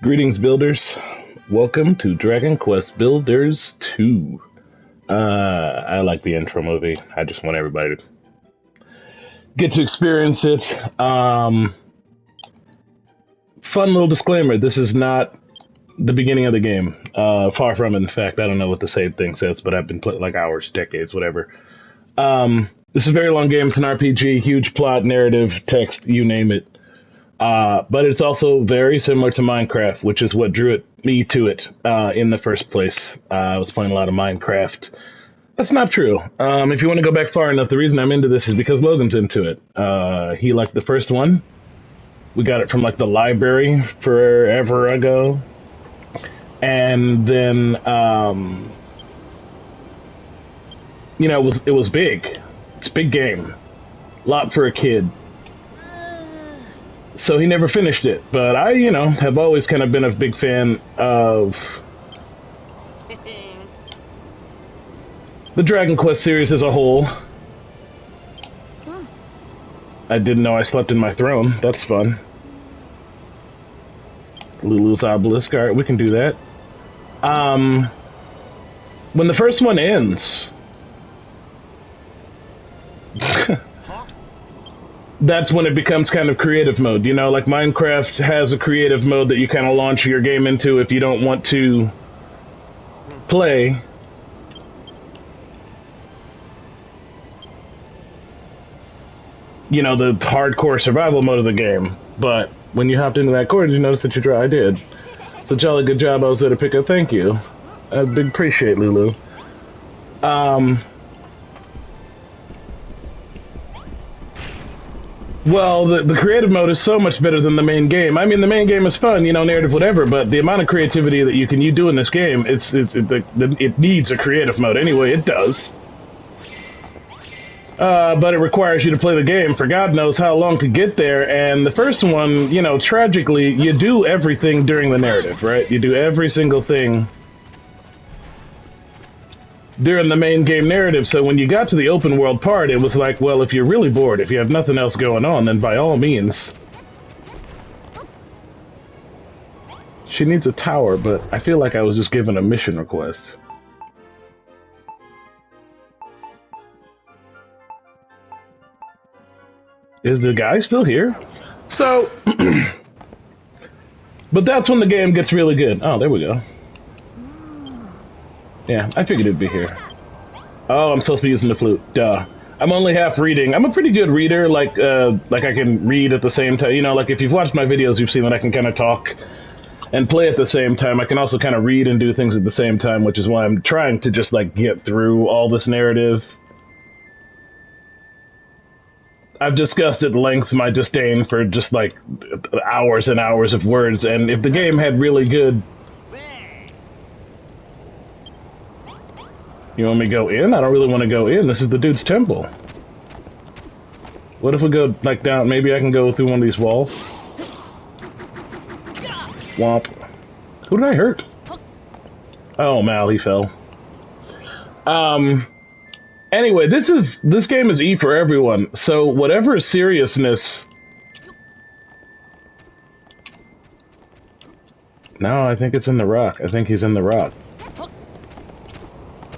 Greetings, builders. Welcome to Dragon Quest Builders 2. I like the intro movie. I just want everybody to get to experience it. Fun little disclaimer, this is not the beginning of the game. Far from it, in fact. I don't know what the save thing says, but I've been playing like hours, decades, whatever. This is a very long game. It's an RPG, huge plot, narrative, text, you name it. But it's also very similar to Minecraft, which is what drew me to it in the first place. I was playing a lot of Minecraft. That's not true. If you want to go back far enough, the reason I'm into this is because Logan's into it. He liked the first one. We got it from like the library forever ago. And then, it was big. It's a big game. A lot for a kid. So he never finished it, but I, have always kind of been a big fan of the Dragon Quest series as a whole. I didn't know I slept in my throne. That's fun. Lulu's obelisk. All right, we can do that. When the first one ends, that's when it becomes kind of creative mode. Like Minecraft has a creative mode that you kind of launch your game into if you don't want to play. The hardcore survival mode of the game. But when you hopped into that chord, you noticed that you I did. It's a jolly good job I was there to pick up. Thank you. I big appreciate, Lulu. Well, the creative mode is so much better than the main game. I mean, the main game is fun, narrative, whatever, but the amount of creativity that you do in this game, it needs a creative mode. Anyway, it does. But it requires you to play the game for God knows how long to get there, and the first one, tragically, you do everything during the narrative, right? You do every single thing during the main game narrative, so when you got to the open world part, it was like, well, if you're really bored, if you have nothing else going on, then by all means. She needs a tower, but I feel like I was just given a mission request. Is the guy still here? So, but that's when the game gets really good. Oh, there we go. Yeah, I figured it'd be here. Oh, I'm supposed to be using the flute. Duh. I'm only half reading. I'm a pretty good reader, like I can read at the same time. Like if you've watched my videos, you've seen that I can kind of talk and play at the same time. I can also kind of read and do things at the same time, which is why I'm trying to just, get through all this narrative. I've discussed at length my disdain for just, hours and hours of words, and if the game had really good... You want me to go in? I don't really want to go in. This is the dude's temple. What if we go, down? Maybe I can go through one of these walls. Womp. Who did I hurt? Oh, Mal, he fell. Anyway, this game is E for everyone, so whatever seriousness... No, I think it's in the rock. I think he's in the rock.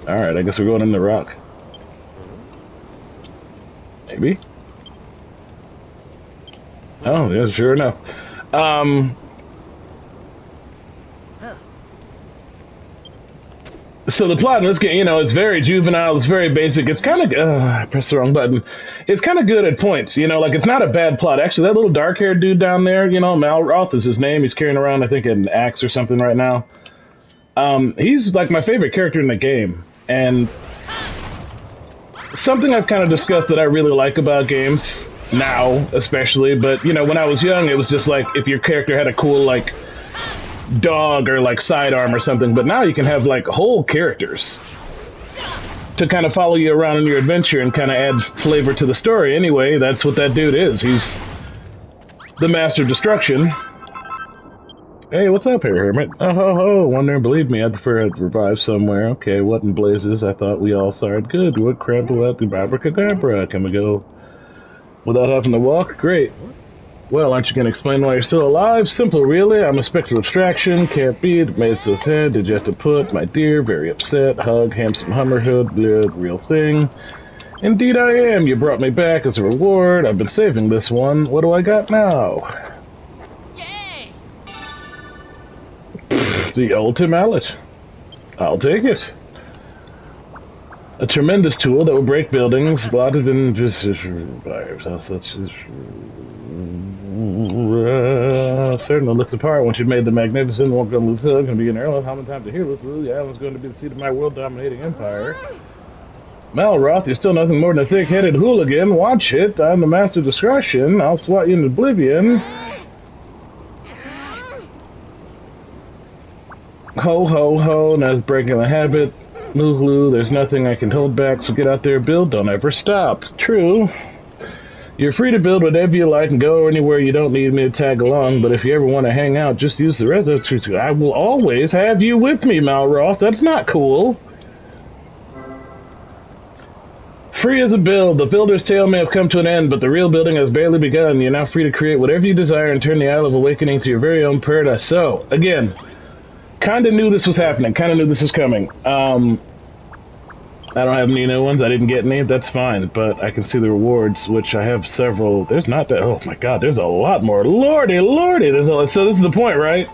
Alright, I guess we're going in the rock. Maybe? Oh, yeah, sure enough. So the plot in this game, it's very juvenile, it's very basic, it's kind of... I pressed the wrong button. It's kind of good at points, it's not a bad plot. Actually, that little dark-haired dude down there, Malroth is his name, he's carrying around, I think, an axe or something right now. He's, my favorite character in the game. And something I've kind of discussed that I really like about games, now especially, but, when I was young, it was just if your character had a cool, dog or, sidearm or something, but now you can have, whole characters to kind of follow you around in your adventure and kind of add flavor to the story. Anyway, that's what that dude is. He's the master of destruction. Hey, what's up here, Hermit? Oh, ho, ho. Wonder, believe me, I prefer to revive somewhere. Okay, what in blazes? I thought we all saw it good. What crap about the abracadabra? Can we go without having to walk? Great. Well, aren't you going to explain why you're still alive? Simple, really. I'm a spectral abstraction. Can't be. Made so sad. Did you have to put? My dear, very upset. Hug, handsome Hummerhood. Bleh, real thing. Indeed I am. You brought me back as a reward. I've been saving this one. What do I got now? Yay! The ultimate mallet. I'll take it. A tremendous tool that will break buildings. A lot of certainly looks apart once you've made the magnificent won't come loose hook and be an earl. How many times to hear this? The island's going to be the seat of my world-dominating empire. Malroth, you're still nothing more than a thick-headed hooligan. Watch it. I'm the master of discretion. I'll swat you into oblivion. Ho, ho, ho. Now it's breaking the habit. Lulu, there's nothing I can hold back, so get out there, build, don't ever stop. True. You're free to build whatever you like and go anywhere you don't need me to tag along, but if you ever want to hang out, just use the residence. I will always have you with me, Malroth. That's not cool. Free as a build. The builder's tale may have come to an end, but the real building has barely begun. You're now free to create whatever you desire and turn the Isle of Awakening to your very own paradise. So, again, kind of knew this was happening. Kind of knew this was coming. I don't have any new ones. I didn't get any. That's fine. But I can see the rewards, which I have several. There's not that. Oh my god, there's a lot more. Lordy, lordy. So this is the point, right?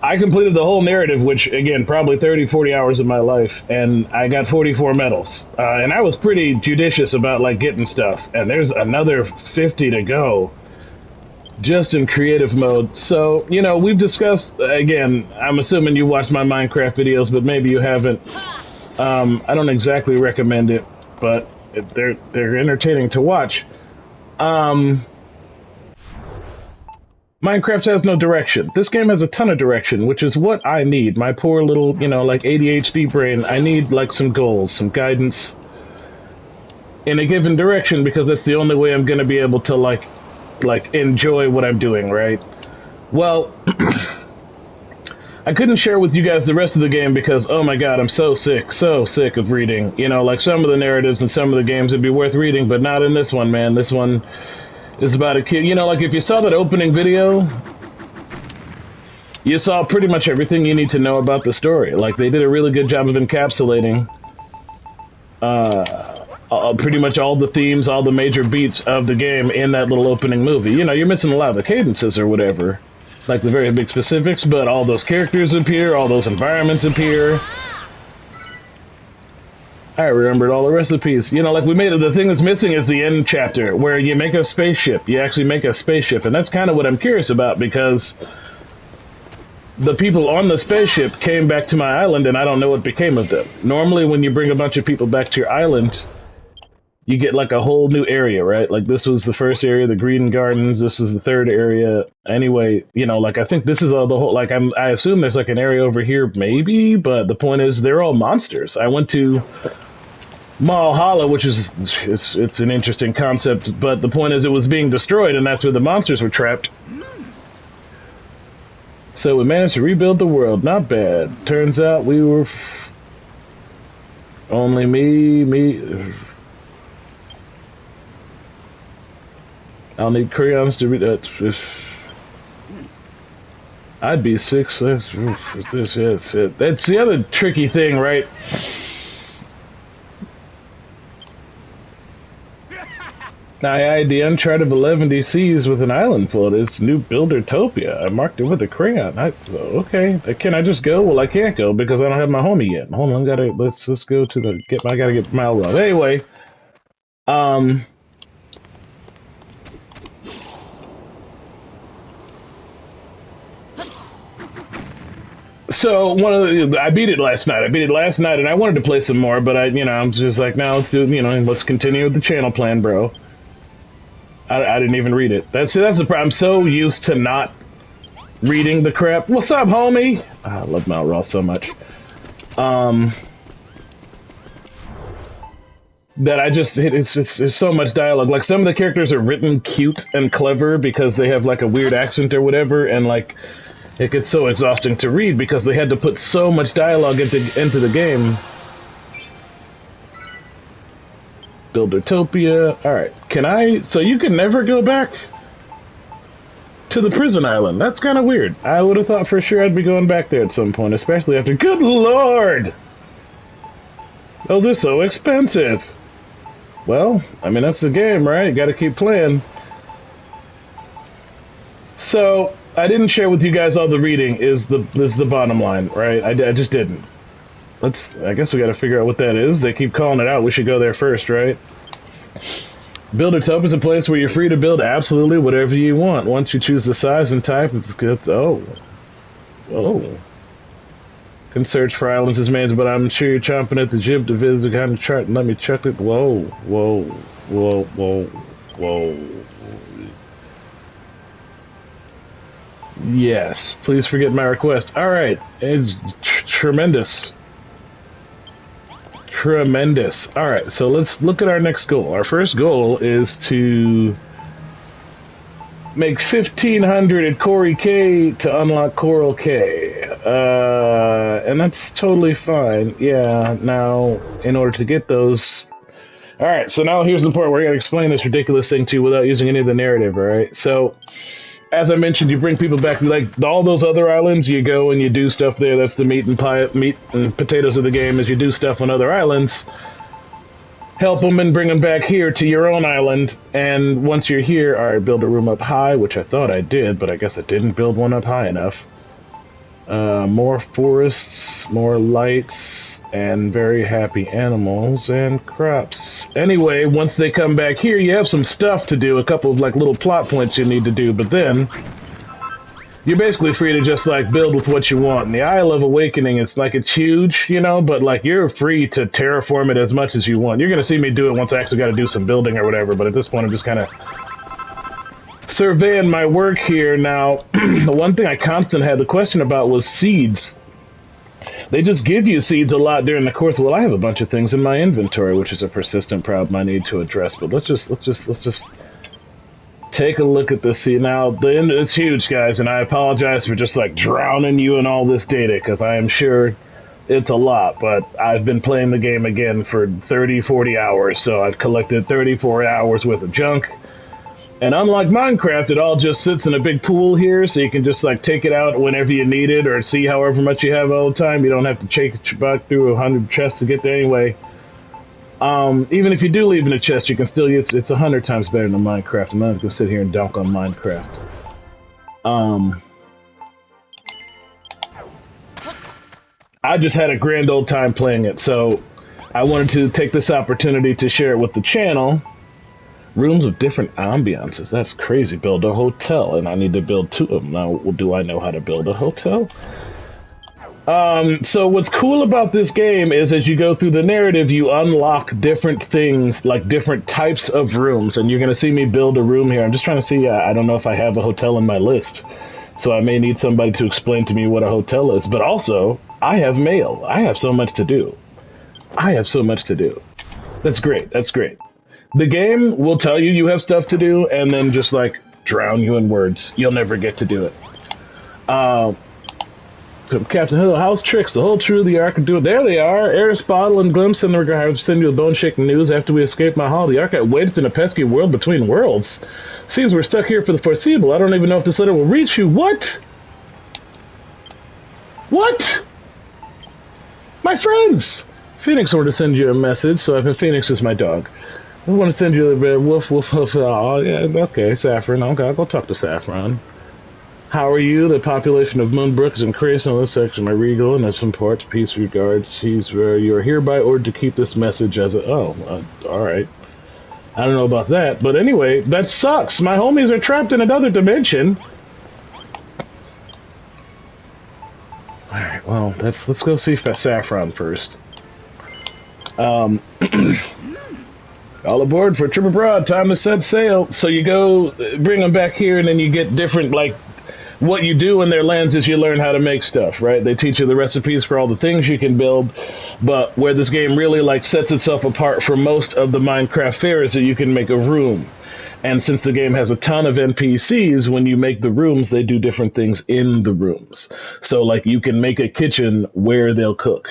I completed the whole narrative, which, again, probably 30, 40 hours of my life, and I got 44 medals. And I was pretty judicious about, like, getting stuff. And there's another 50 to go. Just in creative mode. So, you know, we've discussed, again, I'm assuming you watched my Minecraft videos, but maybe you haven't. I don't exactly recommend it, but they're entertaining to watch. Minecraft has no direction. This game has a ton of direction, which is what I need. My poor little, you know, like ADHD brain. I need, like, some goals, some guidance in a given direction, because that's the only way I'm going to be able to, like, enjoy what I'm doing, right? Well, I couldn't share with you guys the rest of the game because, oh my god, I'm so sick of reading. You know, like, some of the narratives in some of the games would be worth reading, but not in this one, man. This one is about a kid. You know, like, if you saw that opening video, you saw pretty much everything you need to know about the story. Like, they did a really good job of encapsulating pretty much all the themes, all the major beats of the game in that little opening movie. You know, you're missing a lot of the cadences or whatever, like the very big specifics, but all those characters appear, all those environments appear. I remembered all the recipes. You know, like, we made it. The thing that's missing is the end chapter, where you make a spaceship. You actually make a spaceship, and that's kind of what I'm curious about, because the people on the spaceship came back to my island, and I don't know what became of them. Normally, when you bring a bunch of people back to your island, you get, like, a whole new area, right? Like, this was the first area, the Green Gardens. This was the third area. Anyway, you know, like, I think this is all the whole, like, I assume there's, like, an area over here, maybe, but the point is, they're all monsters. I went to Malhalla, which is, it's an interesting concept, but the point is it was being destroyed, and that's where the monsters were trapped. So we managed to rebuild the world. Not bad. Turns out we were only me. I'll need crayons to read that. I'd be 6. That's the other tricky thing, right? I eyed the Uncharted 11 DCs with an island full of this new Buildertopia. I marked it with a crayon. Okay. Can I just go? Well, I can't go because I don't have my homie yet. Hold on, let's go to the I gotta get Malroth. Anyway, so I beat it last night. And I wanted to play some more, but I'm just like, no, let's continue with the channel plan, bro. I didn't even read it. That's the problem. I'm so used to not reading the crap. What's up, homie? I love Malroth so much. That I just, it's so much dialogue. Like, some of the characters are written cute and clever because they have, like, a weird accent or whatever, and, like, it gets so exhausting to read because they had to put so much dialogue into the game. Buildertopia. Alright, so you can never go back? to the prison island. That's kind of weird. I would have thought for sure I'd be going back there at some point, especially after... Good Lord! Those are so expensive. Well, I mean, that's the game, right? You gotta keep playing. So, I didn't share with you guys all the reading is the bottom line, right? I just didn't. I guess we gotta figure out what that is. They keep calling it out. We should go there first, right? Buildertop is a place where you're free to build absolutely whatever you want. Once you choose the size and type, it's good. Oh. Can search for islands as made, but I'm sure you're chomping at the jib to visit the kind of chart and let me check it. Whoa. Yes, please forget my request. Alright, it's tremendous. Tremendous. Alright, so let's look at our next goal. Our first goal is to make 1,500 at Cory K to unlock Coral K. And that's totally fine. Yeah, now, in order to get those... Alright, so now here's the part where I gotta explain this ridiculous thing to you without using any of the narrative, alright? So... As I mentioned, you bring people back, like all those other islands, you go and you do stuff there. That's the meat and potatoes of the game, is you do stuff on other islands. Help them and bring them back here to your own island. And once you're here, all right, build a room up high, which I thought I did, but I guess I didn't build one up high enough. More forests, more lights, and very happy animals and crops. Anyway, once they come back here, you have some stuff to do, a couple of like little plot points you need to do, but then you're basically free to just like build with what you want. And the Isle of Awakening, it's like it's huge, you know, but like you're free to terraform it as much as you want. You're gonna see me do it once I actually got to do some building or whatever, but at this point I'm just kind of surveying my work here. Now, the one thing I constantly had the question about was seeds. They just give you seeds a lot during the course. Well, I have a bunch of things in my inventory, which is a persistent problem I need to address. But let's just take a look at this seed. Now, it's huge, guys, and I apologize for just like drowning you in all this data, because I am sure it's a lot. But I've been playing the game again for 30, 40 hours, so I've collected 34 hours worth of junk. And unlike Minecraft, it all just sits in a big pool here, so you can just like take it out whenever you need it, or see however much you have all the time. You don't have to chase back through 100 chests to get there anyway. Even if you do leave in a chest, you can still use it's 100 times better than Minecraft. I'm not gonna go sit here and dunk on Minecraft. I just had a grand old time playing it, so I wanted to take this opportunity to share it with the channel. Rooms of different ambiances. That's crazy. Build a hotel, and I need to build 2 of them. Now, do I know how to build a hotel? So what's cool about this game is as you go through the narrative, you unlock different things, like different types of rooms, and you're going to see me build a room here. I'm just trying to see, I don't know if I have a hotel in my list, so I may need somebody to explain to me what a hotel is. But also, I have mail. I have so much to do. That's great. That's great. The game will tell you you have stuff to do, and then just, like, drown you in words. You'll never get to do it. Captain Hill, how's tricks? The whole true the Ark can do it. There they are. Aristotle and Glimpse in the regard to send you the bone-shaking news after we escape my hall. The Ark waits in a pesky world between worlds. Seems we're stuck here for the foreseeable. I don't even know if this letter will reach you. What? What? My friends! Phoenix wanted to send you a message, so Phoenix is my dog. I want to send you a woof, woof, woof. Oh, yeah, okay, Saffron. Okay, I'll go talk to Saffron. How are you? The population of Moonbrook is increasing in this section. My Regal and some parts. Peace regards. You are hereby ordered to keep this message as a... Oh, alright. I don't know about that, but anyway, that sucks. My homies are trapped in another dimension. Alright, well, let's go see Saffron first. All aboard for a trip abroad. Time to set sail. So you go, bring them back here, and then you get different, like, what you do in their lands is you learn how to make stuff, right? They teach you the recipes for all the things you can build, but where this game really, like, sets itself apart from most of the Minecraft fare is that you can make a room. And since the game has a ton of NPCs, when you make the rooms, they do different things in the rooms. So, like, you can make a kitchen where they'll cook.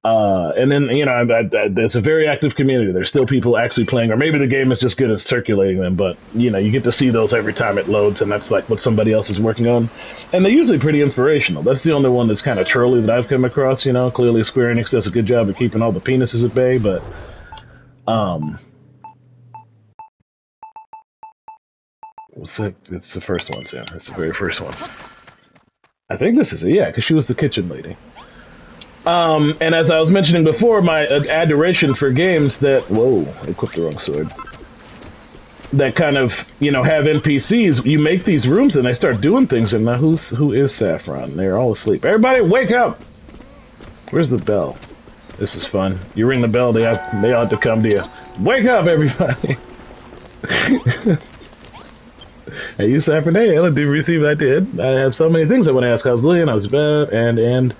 And then, it's a very active community. There's still people actually playing, or maybe the game is just good at circulating them, but, you get to see those every time it loads, and that's like what somebody else is working on. And they're usually pretty inspirational. That's the only one that's kind of trolly that I've come across, Clearly Square Enix does a good job of keeping all the penises at bay, but, it's the first one, Sam. It's the very first one. I think this is it, yeah, because she was the kitchen lady. And as I was mentioning before, my adoration for games that... Whoa, I equipped the wrong sword. That kind of, have NPCs. You make these rooms and they start doing things, and now who is Saffron? They're all asleep. Everybody, wake up! Where's the bell? This is fun. You ring the bell, they all have to come to you. Wake up, everybody! Hey, you Saffron? Hey, Ellen, did you receive? I did. I have so many things I want to ask. How's Lillian? How's Beth? And...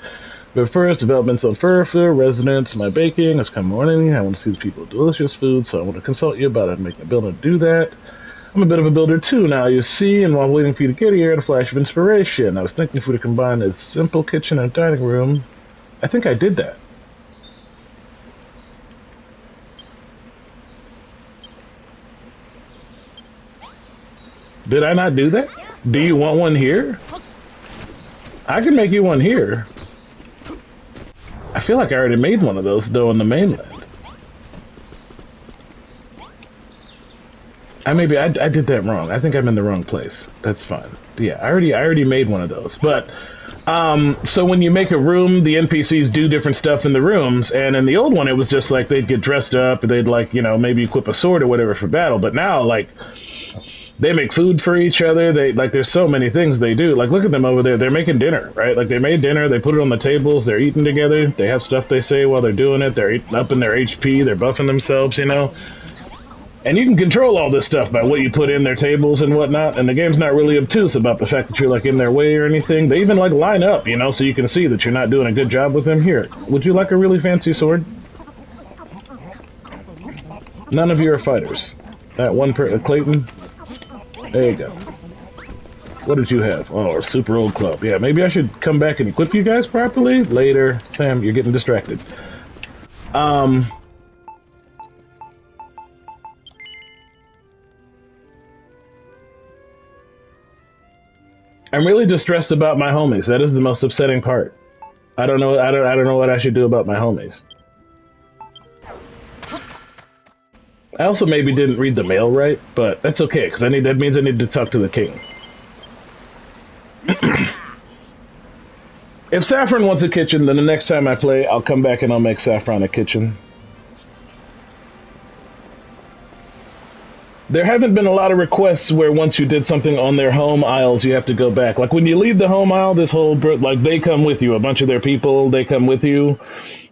But first, developments on fur, residents, my baking. It's come morning. I want to see the people with delicious food, so I want to consult you about how to make a builder do that. I'm a bit of a builder too now, you see, and while waiting for you to get here, I had a flash of inspiration. I was thinking if we could combine a simple kitchen and dining room. I think I did that. Did I not do that? Do you want one here? I can make you one here. I feel like I already made one of those, though, on the mainland. I did that wrong. I think I'm in the wrong place. That's fine. Yeah, I already made one of those. But, so when you make a room, the NPCs do different stuff in the rooms, and in the old one, it was just like they'd get dressed up, they'd, like, maybe equip a sword or whatever for battle. But now, like... They make food for each other. There's so many things they do. Like, look at them over there. They're making dinner, right? Like, they made dinner. They put it on the tables. They're eating together. They have stuff they say while they're doing it. They're up in their HP. They're buffing themselves, And you can control all this stuff by what you put in their tables and whatnot. And the game's not really obtuse about the fact that you're, like, in their way or anything. They even, like, line up, so you can see that you're not doing a good job with them. Here, would you like a really fancy sword? None of you are fighters. That one Clayton... There you go. What did you have? Oh, a super old club. Yeah, maybe I should come back and equip you guys properly later. Sam, you're getting distracted. I'm really distressed about my homies. That is the most upsetting part. I don't know what I should do about my homies. I also maybe didn't read the mail right, but that's okay, because that means I need to talk to the king. If Saffron wants a kitchen, then the next time I play, I'll come back and I'll make Saffron a kitchen. There haven't been a lot of requests where once you did something on their home isles, you have to go back. Like, when you leave the home isle, they come with you. A bunch of their people, they come with you.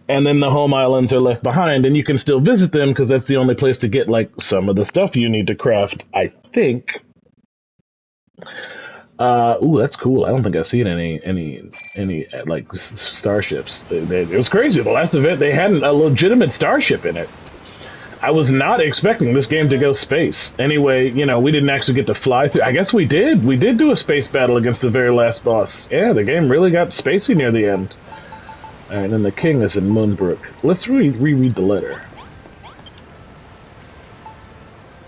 And then the home islands are left behind, and you can still visit them because that's the only place to get, like, some of the stuff you need to craft, I think. Ooh, that's cool. I don't think I've seen any like, starships. It was crazy. The last event, they had a legitimate starship in it. I was not expecting this game to go space. Anyway, we didn't actually get to fly through. I guess we did. We did do a space battle against the very last boss. Yeah, the game really got spacey near the end. Alright, then the king is in Moonbrook. Let's reread the letter.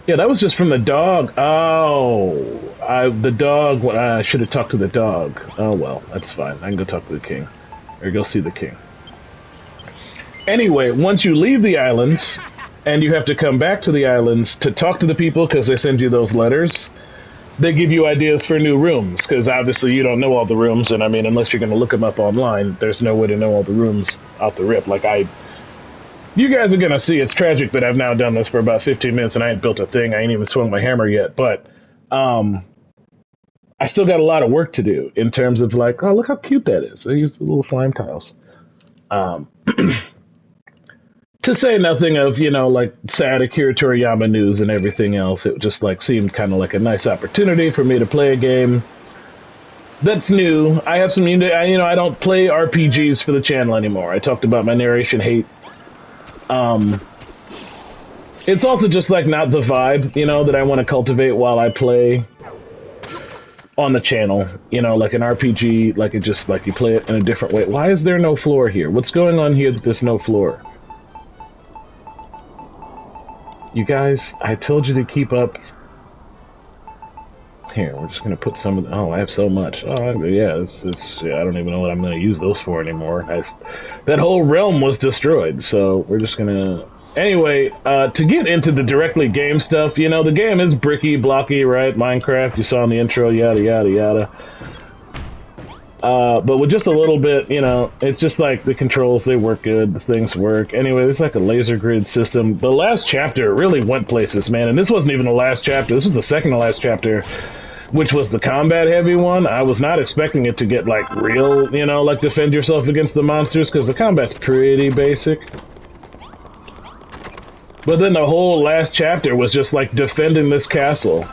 Yeah, that was just from the dog. Oh, the dog. I should have talked to the dog. Oh well, that's fine. I can go talk to the king, or go see the king. Anyway, once you leave the islands, and you have to come back to the islands to talk to the people because they send you those letters, they give you ideas for new rooms, because obviously you don't know all the rooms, and I mean, unless you're going to look them up online, there's no way to know all the rooms out the rip. Like, you guys are going to see, it's tragic that I've now done this for about 15 minutes and I ain't built a thing, I ain't even swung my hammer yet, but, I still got a lot of work to do, in terms of, like, oh, look how cute that is. They use the little slime tiles. To say nothing of, like, sad Akira Toriyama news and everything else, it just, like, seemed kind of like a nice opportunity for me to play a game that's new. I have some, I don't play RPGs for the channel anymore. I talked about my narration hate. It's also just, like, not the vibe, that I want to cultivate while I play. on the channel, you know, like an RPG, like it just, like you play it in a different way. Why is there no floor here? What's going on here that there's no floor? You guys, I told you to keep up. Here, we're just gonna put some of the, oh, I have so much. Oh, yeah, yeah, I don't even know what I'm gonna use those for anymore. That whole realm was destroyed, so we're just gonna... Anyway, to get into the directly game stuff, you know, the game is bricky, blocky, right? Minecraft, you saw in the intro, yada, yada, yada. But with just a little bit, you know, it's just like the controls, they work good, the things work. Anyway, it's like a laser grid system. The last chapter really went places, man, and this wasn't even the last chapter. This was the second to last chapter, which was the combat-heavy one. I was not expecting it to get, like, real, you know, like defend yourself against the monsters, because the combat's pretty basic. But then the whole last chapter was just, like, defending this castle.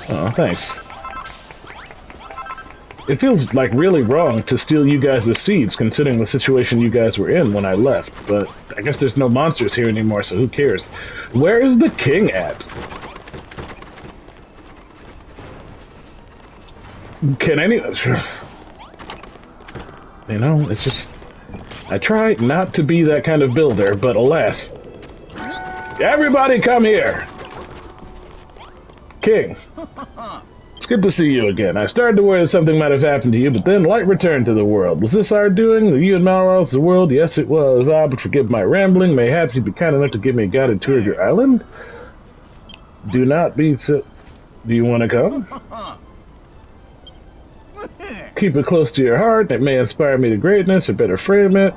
Oh, thanks. It feels, like, really wrong to steal you guys' seeds, considering the situation you guys were in when I left. But I guess there's no monsters here anymore, so who cares? Where is the king at? Can any... You know, it's just... I try not to be that kind of builder, but alas. Everybody come here! King. It's good to see you again. I started to worry that something might have happened to you, but then light returned to the world. Was this our doing? You and Malroth's the world? Yes, it was. But forgive my rambling. Mayhap you'd be kind enough to give me a guided tour of your island? Do not be so... Do you want to come? Keep it close to your heart. It may inspire me to greatness, or better frame it.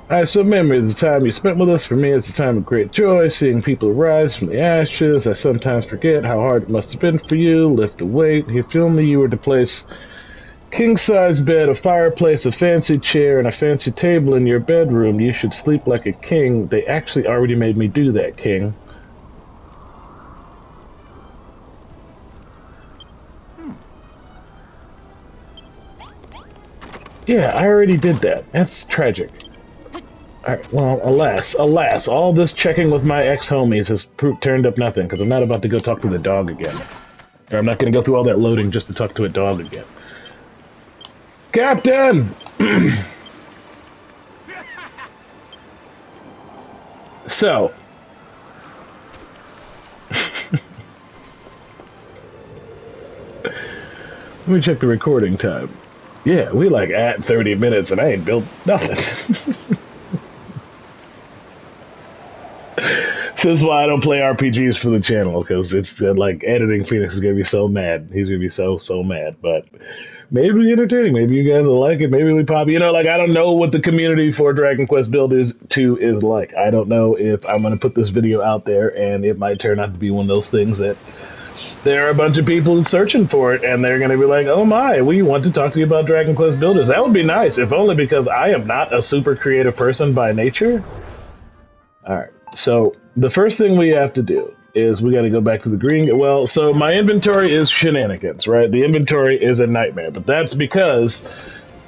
I have some memories of the time you spent with us. For me, it's a time of great joy, seeing people rise from the ashes. I sometimes forget how hard it must have been for you. Lift a weight. If only you were to place king-size bed, a fireplace, a fancy chair, and a fancy table in your bedroom, you should sleep like a king. They actually already made me do that, king. Yeah, I already did that. That's tragic. Alright, well, alas, all this checking with my ex-homies has turned up nothing, because I'm not about to go talk to the dog again. Or I'm not going to go through all that loading just to talk to a dog again. Captain! So... Let me check the recording time. Yeah, we like at 30 minutes and I ain't built nothing. This is why I don't play RPGs for the channel, because it's like editing. Phoenix is gonna be so mad. He's gonna be so mad. But maybe it'll be entertaining. Maybe you guys will like it. Maybe we pop. You know, like I don't know what the community for Dragon Quest Builders 2 is like. I don't know if I'm gonna put this video out there and it might turn out to be one of those things that there are a bunch of people searching for it and they're gonna be like, oh my, we want to talk to you about Dragon Quest Builders. That would be nice, if only because I am not a super creative person by nature. Alright, so the first thing we have to do is we got to go back to the green. Well, so my inventory is shenanigans, right? The inventory is a nightmare, but that's because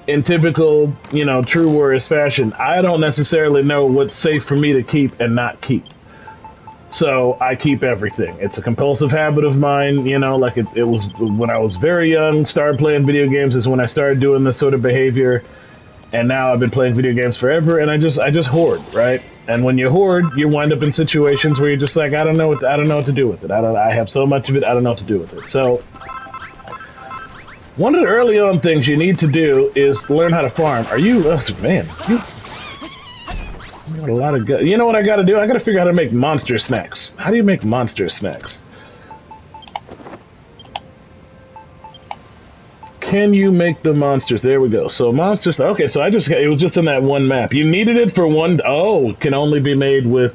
in typical, you know, true warriors fashion, I don't necessarily know what's safe for me to keep and not keep. So I keep everything. It's a compulsive habit of mine, you know, like it was when I was very young, started playing video games is when I started doing this sort of behavior. And now I've been playing video games forever, and I just hoard, right? And when you hoard, you wind up in situations where you're just like, I don't know what to do with it. I have so much of it, I don't know what to do with it. So one of the early on things you need to do is learn how to farm. Are you, oh, man, you got a lot of good. You know what I got to do? I got to figure out how to make monster snacks. How do you make monster snacks? Can you make the monsters? There we go. So monsters. Okay, so it was just in that one map. You needed it for one. Oh, it can only be made with.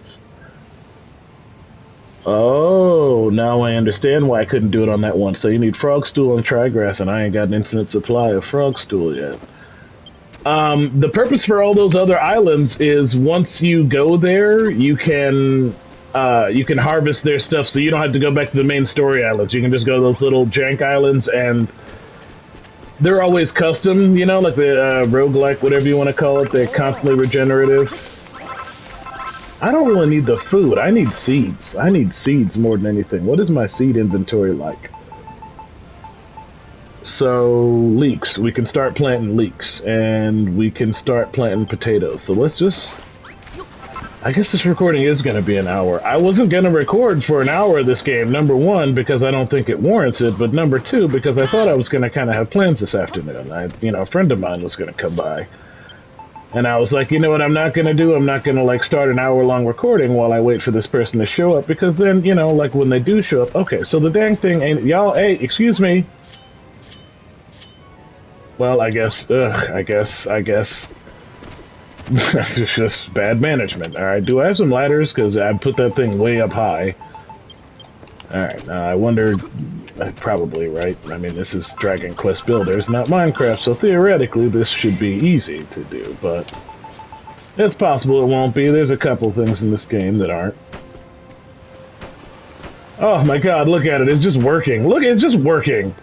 Oh, now I understand why I couldn't do it on that one. So you need frog stool and trigrass, and I ain't got an infinite supply of frog stool yet. The purpose for all those other islands is once you go there, you can harvest their stuff, so you don't have to go back to the main story islands. You can just go to those little jank islands and. They're always custom, you know, like the roguelike, whatever you want to call it. They're constantly regenerative. I don't really need the food. I need seeds. I need seeds more than anything. What is my seed inventory like? So, leeks. We can start planting leeks. And we can start planting potatoes. So let's just... I guess this recording is going to be an hour. I wasn't going to record for an hour of this game, number one, because I don't think it warrants it, but number two, because I thought I was going to kind of have plans this afternoon. A friend of mine was going to come by. And I was like, you know what I'm not going to do? I'm not going to, like, start an hour-long recording while I wait for this person to show up, because then, like, when they do show up... Okay, so the dang thing ain't... Y'all, hey, excuse me. Well, I guess... It's just bad management. Alright, do I have some ladders? Because I put that thing way up high. Alright, I wonder... Probably, right? I mean, this is Dragon Quest Builders, not Minecraft, so theoretically this should be easy to do, but... It's possible it won't be. There's a couple things in this game that aren't. Oh my god, look at it. It's just working. Look, it's just working.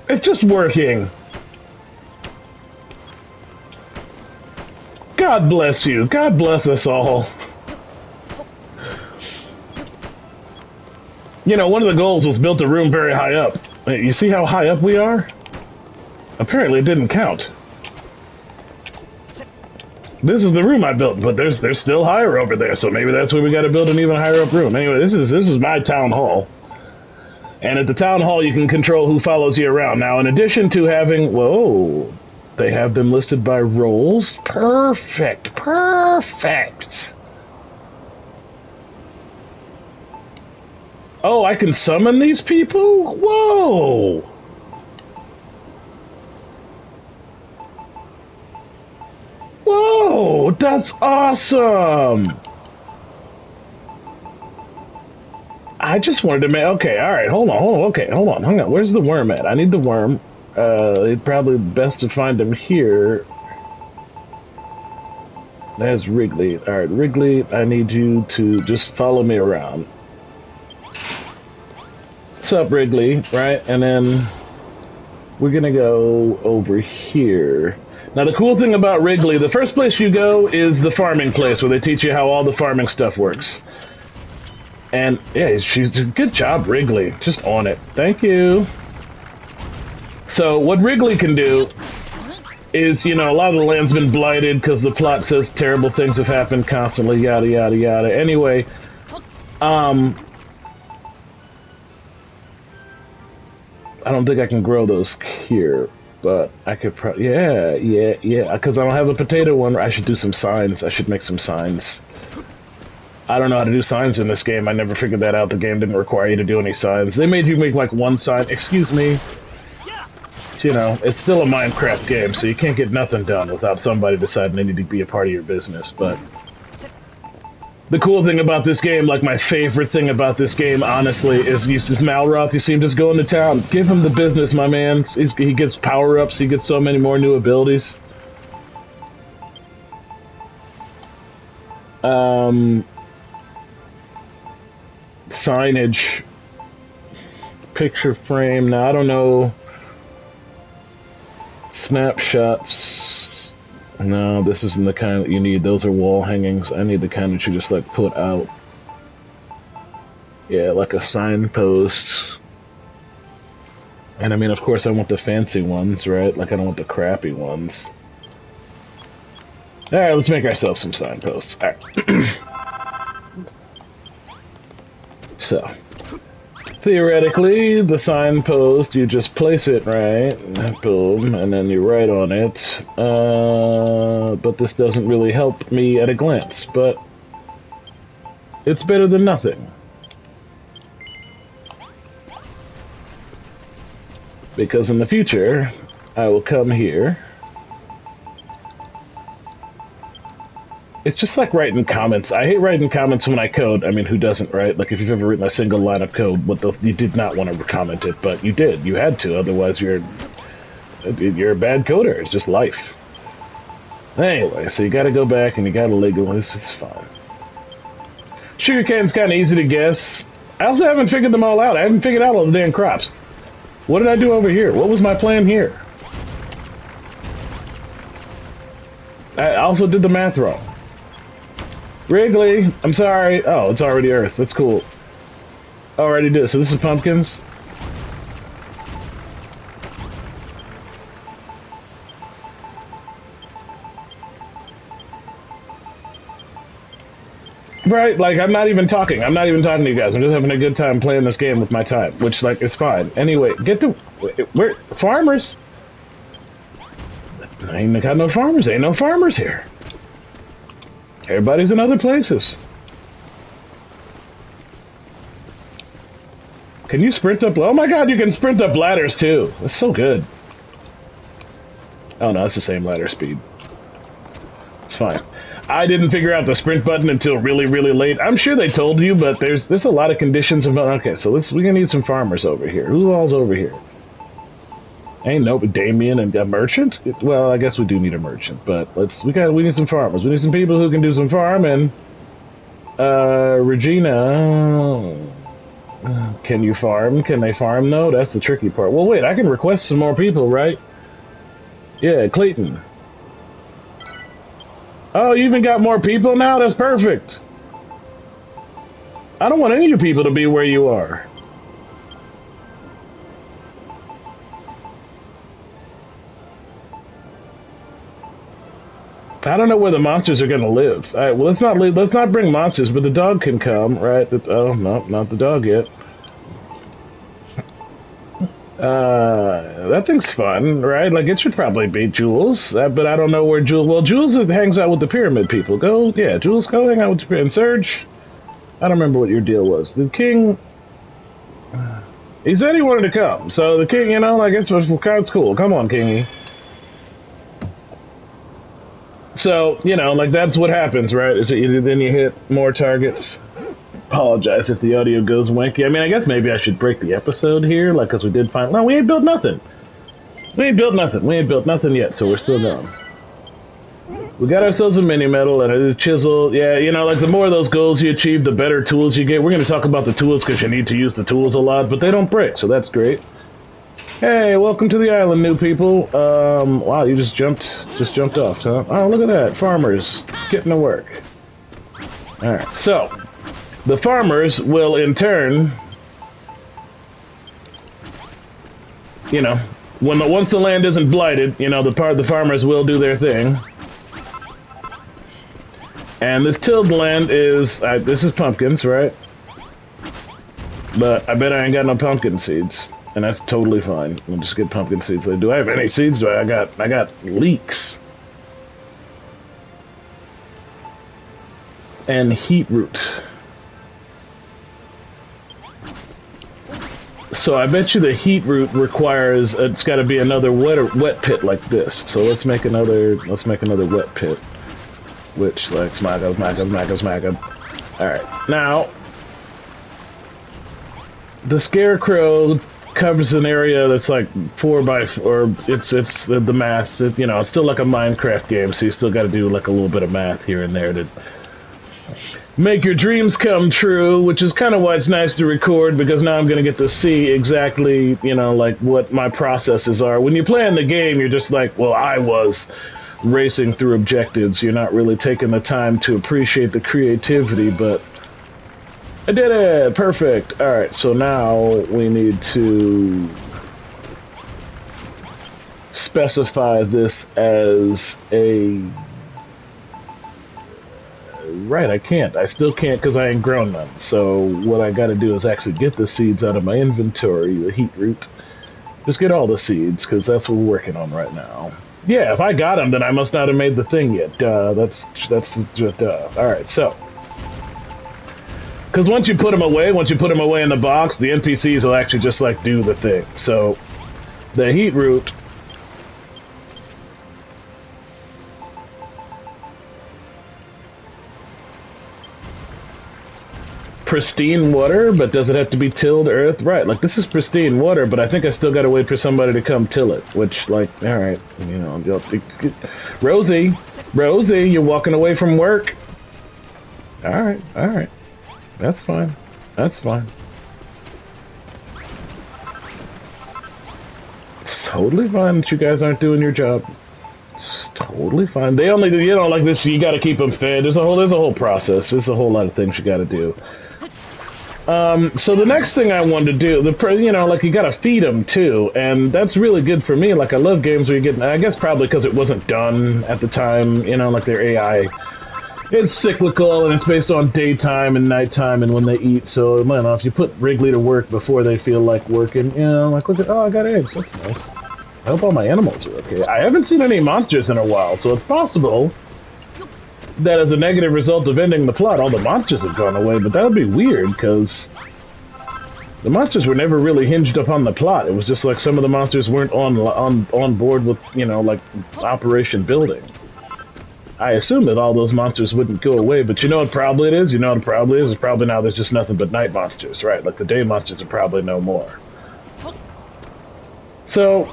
It's just working. God bless you. God bless us all. One of the goals was build a room very high up. You see how high up we are? Apparently it didn't count. This is the room I built, but there's still higher over there, so maybe that's where we gotta build an even higher up room. Anyway, this is my town hall. And at the town hall, you can control who follows you around. Now, in addition to having... Whoa. They have them listed by roles. Perfect. Perfect. Oh, I can summon these people? Whoa. Whoa. That's awesome. I just wanted to make... Okay, alright, hold on, hang on. Where's the worm at? I need the worm. It's probably best to find him here. There's Wrigley. Alright, Wrigley, I need you to just follow me around. What's up, Wrigley? Right, and then we're gonna go over here. Now, the cool thing about Wrigley, the first place you go is the farming place, where they teach you how all the farming stuff works. And, yeah, she's doing a good job, Wrigley. Just on it. Thank you. So, what Wrigley can do is, a lot of the land's been blighted because the plot says terrible things have happened constantly, yada, yada, yada. Anyway, I don't think I can grow those here, but I could probably... Yeah, because I don't have a potato one. I should do some signs. I should make some signs. I don't know how to do signs in this game. I never figured that out. The game didn't require you to do any signs. They made you make, like, one sign. Excuse me. It's still a Minecraft game, so you can't get nothing done without somebody deciding they need to be a part of your business, but... The cool thing about this game, like my favorite thing about this game, honestly, is Malroth. You see him just go into town. Give him the business, my man. He gets power-ups. He gets so many more new abilities. Signage, picture frame. Now, I don't know. Snapshots. No, this isn't the kind that you need. Those are wall hangings. I need the kind that you just, like, put out. Yeah, like a signpost. And I mean, of course, I want the fancy ones, right? Like, I don't want the crappy ones. Alright, let's make ourselves some signposts. Alright. So, theoretically, the signpost, you just place it right, boom, and then you write on it. But this doesn't really help me at a glance, but it's better than nothing. Because in the future, I will come here. It's just like writing comments. I hate writing comments when I code. I mean, who doesn't, right? Like, if you've ever written a single line of code, you did not want to comment it, but you did. You had to, otherwise you're a bad coder. It's just life. Anyway, so you gotta go back and you gotta legal this. It's fine. Sugarcane's kind of easy to guess. I also haven't figured them all out. I haven't figured out all the damn crops. What did I do over here? What was my plan here? I also did the math wrong. Wrigley, I'm sorry. Oh, it's already Earth. That's cool. Already did. So this is pumpkins. Right, like, I'm not even talking. I'm not even talking to you guys. I'm just having a good time playing this game with my time, which, like, is fine. Anyway, get to... Where... Farmers? I ain't got no farmers. Ain't no farmers here. Everybody's in other places. Can you sprint up... Oh my god, you can sprint up ladders, too. That's so good. Oh, no, it's the same ladder speed. It's fine. I didn't figure out the sprint button until really, really late. I'm sure they told you, but there's a lot of conditions about. Okay, so we're gonna need some farmers over here. Who all's over here? Ain't no Damien and a merchant. Well, I guess we do need a merchant, but we need some farmers. We need some people who can do some farming. Regina, can you farm? Can they farm? No, that's the tricky part. Well, wait, I can request some more people, right? Yeah, Clayton. Oh, you even got more people now? That's perfect. I don't want any of you people to be where you are. I don't know where the monsters are going to live. All right, well, let's not bring monsters, but the dog can come, right? Oh, no, not the dog yet. That thing's fun, right? Like, it should probably be Jules, but I don't know where Jules... Well, Jules hangs out with the pyramid people. Jules, go hang out with the pyramid. And Serge, I don't remember what your deal was. The king... He said he wanted to come, so the king, like, it's cool. Come on, Kingy. So, like, that's what happens, right? Is that then you hit more targets. Apologize if the audio goes wanky. I mean, I guess maybe I should break the episode here, like, because we did find... No, we ain't built nothing. We ain't built nothing yet, so we're still going. We got ourselves a mini metal and a chisel. Yeah, like, the more of those goals you achieve, the better tools you get. We're going to talk about the tools because you need to use the tools a lot, but they don't break, so that's great. Hey, welcome to the island, new people. Wow, you just jumped off, huh? Oh, look at that. Farmers getting to work. Alright, so... The farmers will, in turn, once the land isn't blighted, the farmers will do their thing. And this tilled land is, this is pumpkins, right? But I bet I ain't got no pumpkin seeds, and that's totally fine. We'll just get pumpkin seeds. Do I have any seeds? I got leeks. And heat root. So I bet you the heat root requires it's got to be another wet pit like this. So let's make another wet pit, which like smack up. All right, now the scarecrow covers an area that's like 4x4. It's the math. It's still like a Minecraft game, so you still got to do like a little bit of math here and there to make your dreams come true, which is kind of why it's nice to record, because now I'm going to get to see exactly, like what my processes are. When you play in the game, you're just like, well, I was racing through objectives. You're not really taking the time to appreciate the creativity, but I did it! Perfect! Alright, so now we need to specify this as a... Right, I can't. I still can't because I ain't grown none. So what I gotta do is actually get the seeds out of my inventory, the heat root. Just get all the seeds, because that's what we're working on right now. Yeah, if I got them, then I must not have made the thing yet. That's duh. Alright, so. Because once you put them away in the box, the NPCs will actually just, like, do the thing. So, the heat root... Pristine water, but does it have to be tilled earth? Right, like this is pristine water, but I think I still gotta wait for somebody to come till it, which, like, alright, Rosie, you're walking away from work. Alright, that's fine, It's totally fine that you guys aren't doing your job. It's totally fine. They only, like this. You got to keep them fed. There's a whole process. There's a whole lot of things you got to do. So the next thing I wanted to do, like you got to feed them too, and that's really good for me. Like I love games where you get. I guess probably because it wasn't done at the time. Like their AI. It's cyclical, and it's based on daytime and nighttime and when they eat, so, if you put Wrigley to work before they feel like working, like, look at, I got eggs, that's nice. I hope all my animals are okay. I haven't seen any monsters in a while, so it's possible that as a negative result of ending the plot, all the monsters have gone away, but that would be weird, because the monsters were never really hinged upon the plot. It was just like some of the monsters weren't on board with, like, Operation Building. I assume that all those monsters wouldn't go away, but you know what probably it is? It's probably now there's just nothing but night monsters, right? Like the day monsters are probably no more. So,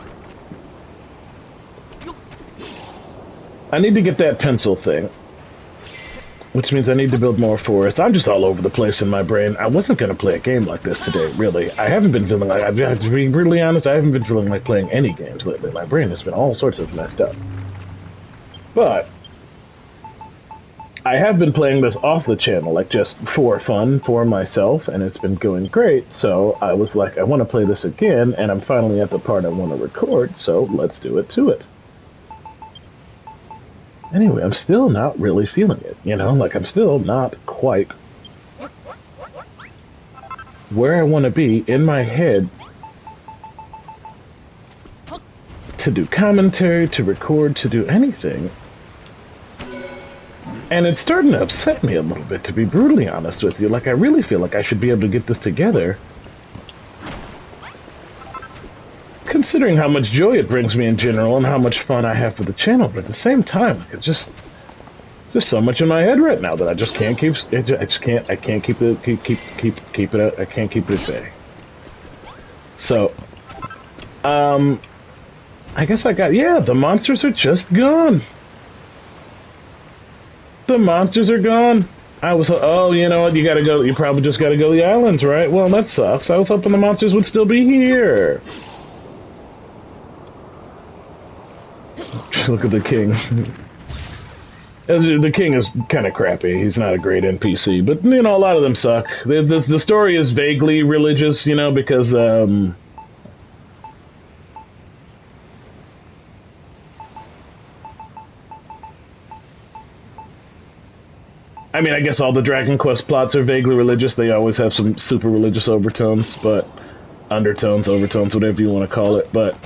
I need to get that pencil thing, which means I need to build more forests. I'm just all over the place in my brain. I wasn't going to play a game like this today, really. I haven't been feeling like, to be brutally honest, I haven't been feeling like playing any games lately. My brain has been all sorts of messed up. But I have been playing this off the channel, like just for fun, for myself, and it's been going great, so I was like, I want to play this again, and I'm finally at the part I want to record, so let's do it to it. Anyway, I'm still not really feeling it, like I'm still not quite where I want to be in my head to do commentary, to record, to do anything. And it's starting to upset me a little bit, to be brutally honest with you. Like, I really feel like I should be able to get this together. Considering how much joy it brings me in general and how much fun I have with the channel, but at the same time, it's just there's so much in my head right now that I just can't keep. I can't keep it out. I can't keep it at bay. So, I guess the monsters are just gone. The monsters are gone. You know what, you probably just gotta go to the islands, right? Well, that sucks. I was hoping the monsters would still be here. Look at the king. The king is kind of crappy. He's not a great NPC, but, a lot of them suck. The story is vaguely religious, because, I guess all the Dragon Quest plots are vaguely religious. They always have some super religious overtones, but undertones, overtones, whatever you want to call it. But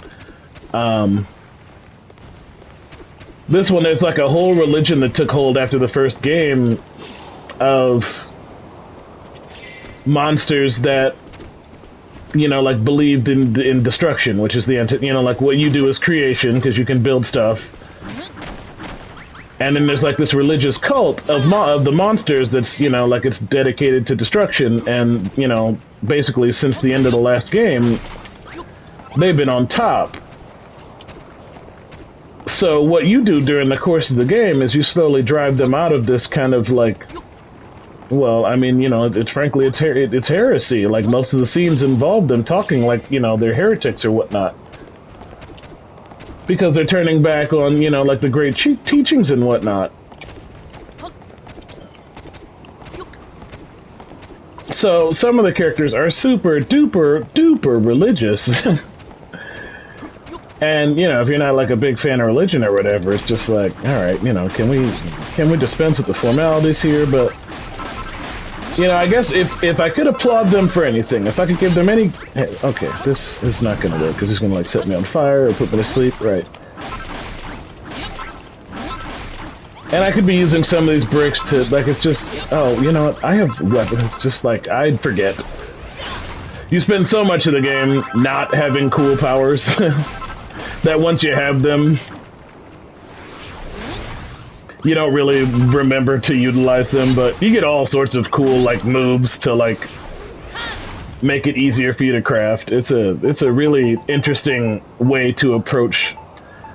this one, it's like a whole religion that took hold after the first game of monsters that, like believed in destruction, which is like what you do is creation because you can build stuff. And then there's like this religious cult of the monsters that's, like it's dedicated to destruction. And, basically since the end of the last game, they've been on top. So what you do during the course of the game is you slowly drive them out of this kind of like, well, it's heresy. Like most of the scenes involve them talking like, they're heretics or whatnot. Because they're turning back on, like the great teachings and whatnot. So some of the characters are super duper religious. And, if you're not like a big fan of religion or whatever, it's just like, all right, can we dispense with the formalities here? But, I guess if I could applaud them for anything, if I could give them any... Hey, okay, this is not going to work, because he's going to, like, set me on fire or put me to sleep, right. And I could be using some of these bricks to, like, it's just... Oh, you know what, I have weapons, it's just like, I'd forget. You spend so much of the game not having cool powers, that once you have them... You don't really remember to utilize them, but you get all sorts of cool, like, moves to, like, make it easier for you to craft. It's a really interesting way to approach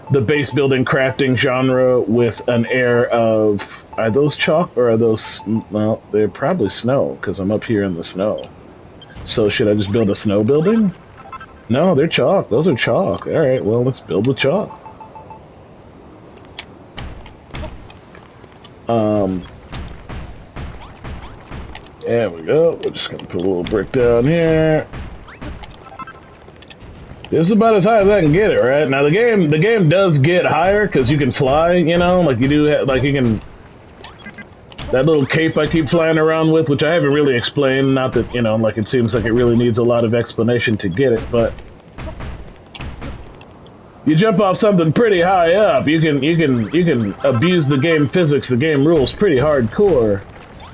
the base building crafting genre with an air of, are those chalk or are those, well, they're probably snow, because I'm up here in the snow. So should I just build a snow building? No, they're chalk. Those are chalk. Alright, well, let's build with chalk. There we go. We're just gonna put a little brick down here. This is about as high as I can get it, right? Now the game does get higher because you can fly, you know, like you do, like you can. That little cape I keep flying around with, which I haven't really explained. Not that, you know, like it seems like it really needs a lot of explanation to get it, but you jump off something pretty high up, you can abuse the game physics, the game rules pretty hardcore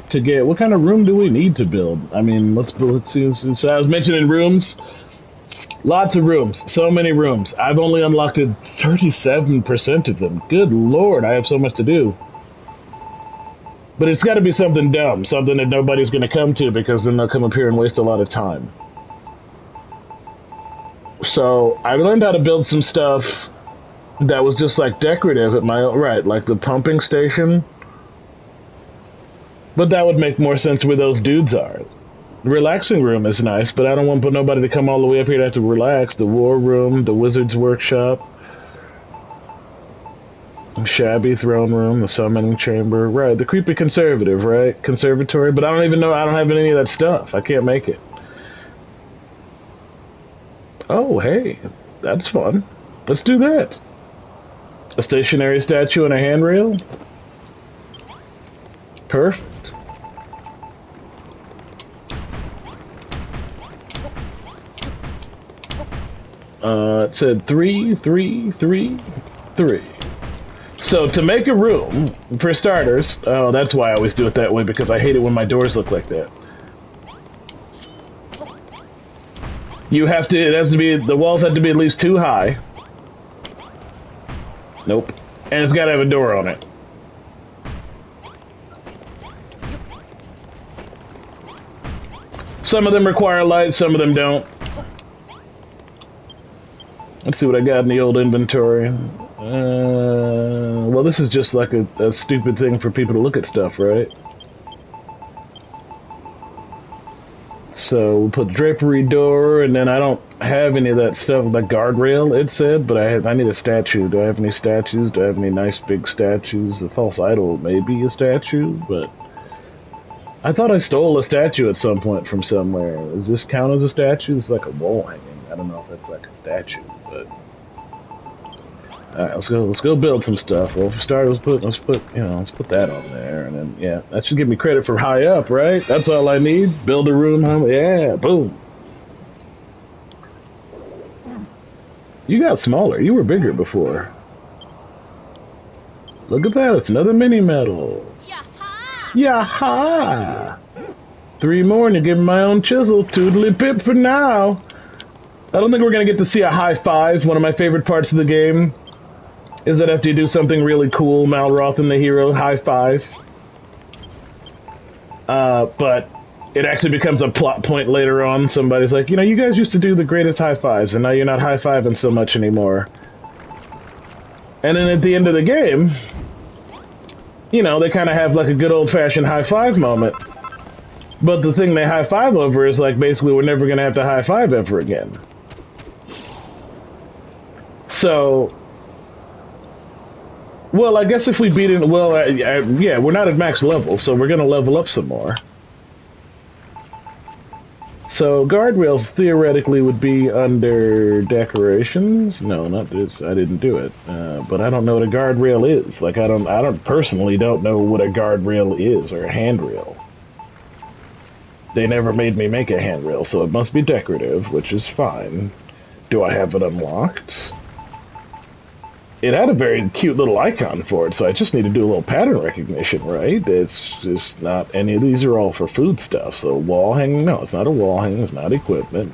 to get. What kind of room do we need to build? I mean, let's see. So I was mentioning rooms. Lots of rooms. So many rooms. I've only unlocked 37% of them. Good lord, I have so much to do. But it's got to be something dumb, something that nobody's going to come to because then they'll come up here and waste a lot of time. So I learned how to build some stuff that was just like decorative at my own, right, like the pumping station. But that would make more sense where those dudes are. The relaxing room is nice, but I don't want nobody to come all the way up here to have to relax. The war room, the wizard's workshop. Shabby throne room, the summoning chamber, right, the creepy conservative, right, conservatory, but I don't even know, I don't have any of that stuff, I can't make it. Oh, hey, that's fun, let's do that. A stationary statue and a handrail? Perfect. It said 3, 3, 3, 3. So to make a room, for starters, oh, that's why I always do it that way, because I hate it when my doors look like that. You have to, it has to be, the walls have to be at least 2 high. Nope. And it's got to have a door on it. Some of them require light, some of them don't. Let's see what I got in the old inventory. Well, this is just like a stupid thing for people to look at stuff, right? So we'll put drapery door, and then I don't have any of that stuff. The guardrail, it said, but I need a statue. Do I have any statues? Do I have any nice big statues? The false idol may be a statue, but I thought I stole a statue at some point from somewhere. Does this count as a statue? It's like a wall hanging. I don't know if that's like a statue, but. Alright, let's go build some stuff. Well, for starters, let's put that on there, and then, yeah, that should give me credit for high up, right? That's all I need. Build a room, yeah, boom. You got smaller. You were bigger before. Look at that, it's another mini medal. Yaha! 3 more and you give me my own chisel. Toodly pip for now. I don't think we're going to get to see a high five. One of my favorite parts of the game is that after you do something really cool, Malroth and the hero, high five. But it actually becomes a plot point later on. Somebody's like, you know, you guys used to do the greatest high fives, and now you're not high fiving so much anymore. And then at the end of the game, you know, they kind of have like a good old-fashioned high five moment. But the thing they high five over is like, basically, we're never going to have to high five ever again. So, well, I guess if we beat it, well, yeah, we're not at max level, so we're going to level up some more. So, guardrails theoretically would be under decorations. No, not this. I didn't do it. But I don't know what a guardrail is. Like, I don't personally don't know what a guardrail is, or a handrail. They never made me make a handrail, so it must be decorative, which is fine. Do I have it unlocked? It had a very cute little icon for it, so I just need to do a little pattern recognition, right? It's just not any of these are all for food stuff. So wall hanging, no, it's not a wall hanging, it's not equipment.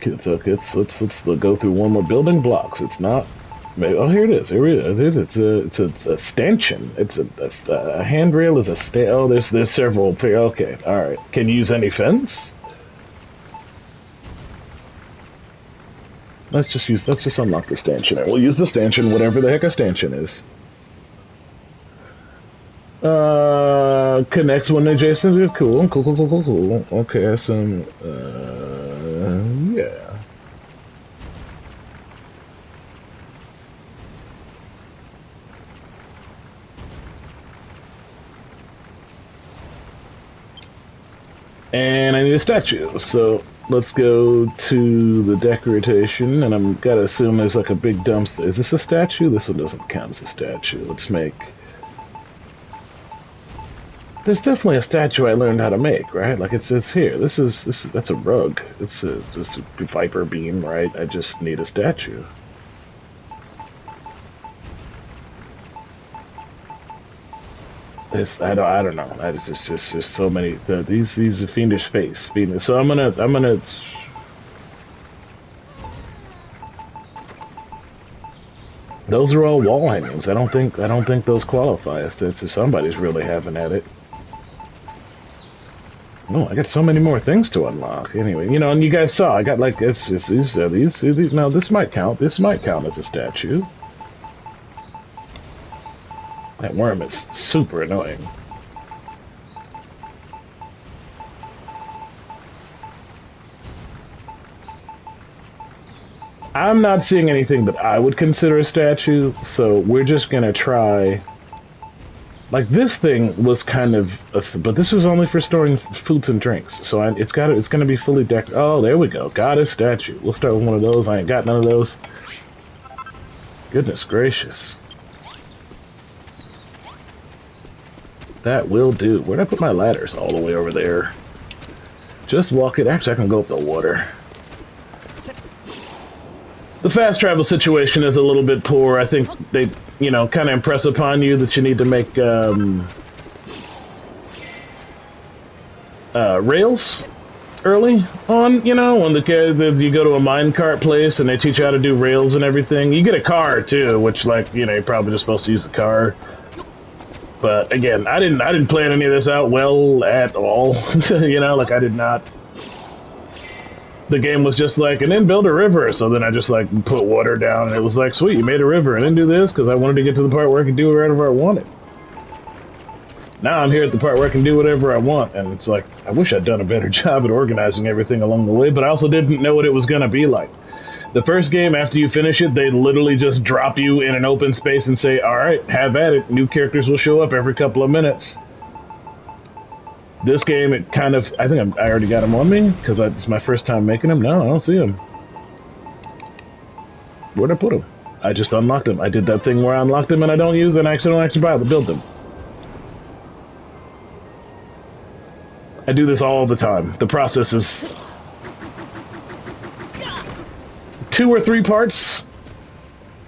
Let's go through one more building blocks. It's not. Oh, here it is. Here it is. It's a stanchion. It's a handrail is a stand. Oh, there's several. Okay, all right. Can you use any fence? Let's just unlock the stanchion. We'll use the stanchion, whatever the heck a stanchion is. Connects one adjacent. Cool. Okay, some. Yeah. And I need a statue, so let's go to the decoration, and I'm gotta assume there's like a big dumpster. Is this a statue? This one doesn't count as a statue. Let's make... There's definitely a statue I learned how to make, right? Like it's here. That's a rug. It's a viper beam, right? I just need a statue. I don't know. It's just so many. These are fiendish face. So I'm gonna. Those are all wall hangings. I don't think those qualify as somebody's really having at it. No, I got so many more things to unlock. Anyway, you know, and you guys saw I got like these. No, this might count. This might count as a statue. That worm is super annoying. I'm not seeing anything that I would consider a statue, so we're just gonna try... Like, this thing was kind of... but this was only for storing foods and drinks, so it's gonna be fully decked... Oh, there we go. Got a statue. We'll start with one of those. I ain't got none of those. Goodness gracious. That will do. Where'd I put my ladders? All the way over there. Just walk it. Actually, I can go up the water. The fast travel situation is a little bit poor. I think they, you know, kind of impress upon you that you need to make rails early on, you know, when you go to a minecart place and they teach you how to do rails and everything. You get a car, too, which, like, you know, you're probably just supposed to use the car. But again, I didn't plan any of this out well at all. You know, like I did not. The game was just like, and then build a river. So then I just like put water down, and it was like, sweet, you made a river, and then do this because I wanted to get to the part where I could do whatever I wanted. Now I'm here at the part where I can do whatever I want, and it's like I wish I'd done a better job at organizing everything along the way, but I also didn't know what it was gonna be like. The first game, after you finish it, they literally just drop you in an open space and say, alright, have at it. New characters will show up every couple of minutes. This game, it kind of... I think I already got them on me, because it's my first time making them. No, I don't see them. Where'd I put them? I just unlocked them. I did that thing where I unlocked them and I don't use them, and I don't actually buy them, build them. I do this all the time. The process is... 2 or 3 parts,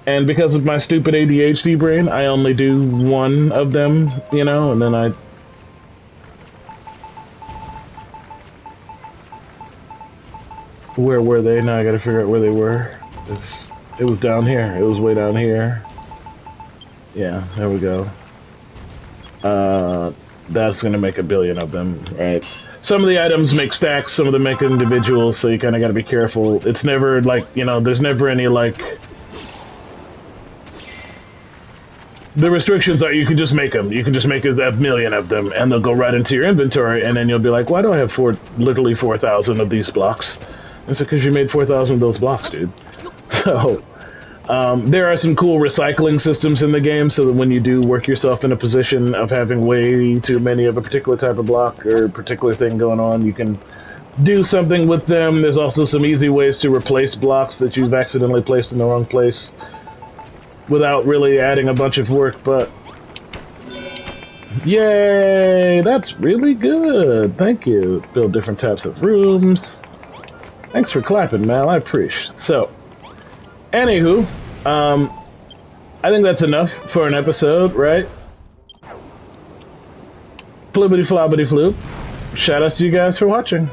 and because of my stupid ADHD brain, I only do one of them, you know, and then I... Where were they? Now I gotta figure out where they were. It was down here. It was way down here. Yeah, there we go. That's gonna make a billion of them, right? Some of the items make stacks, some of them make individuals, so you kind of got to be careful. It's never, like, you know, there's never any, like... The restrictions are you can just make them. You can just make a million of them, and they'll go right into your inventory, and then you'll be like, why do I have literally 4,000 of these blocks? It's because you made 4,000 of those blocks, dude. So... there are some cool recycling systems in the game, so that when you do work yourself in a position of having way too many of a particular type of block or particular thing going on, you can do something with them. There's also some easy ways to replace blocks that you've accidentally placed in the wrong place without really adding a bunch of work, but... Yay! That's really good! Thank you. Build different types of rooms. Thanks for clapping, Mal. I appreciate. So... Anywho, I think that's enough for an episode, right? Flibbity flobbity floop. Shout out to you guys for watching.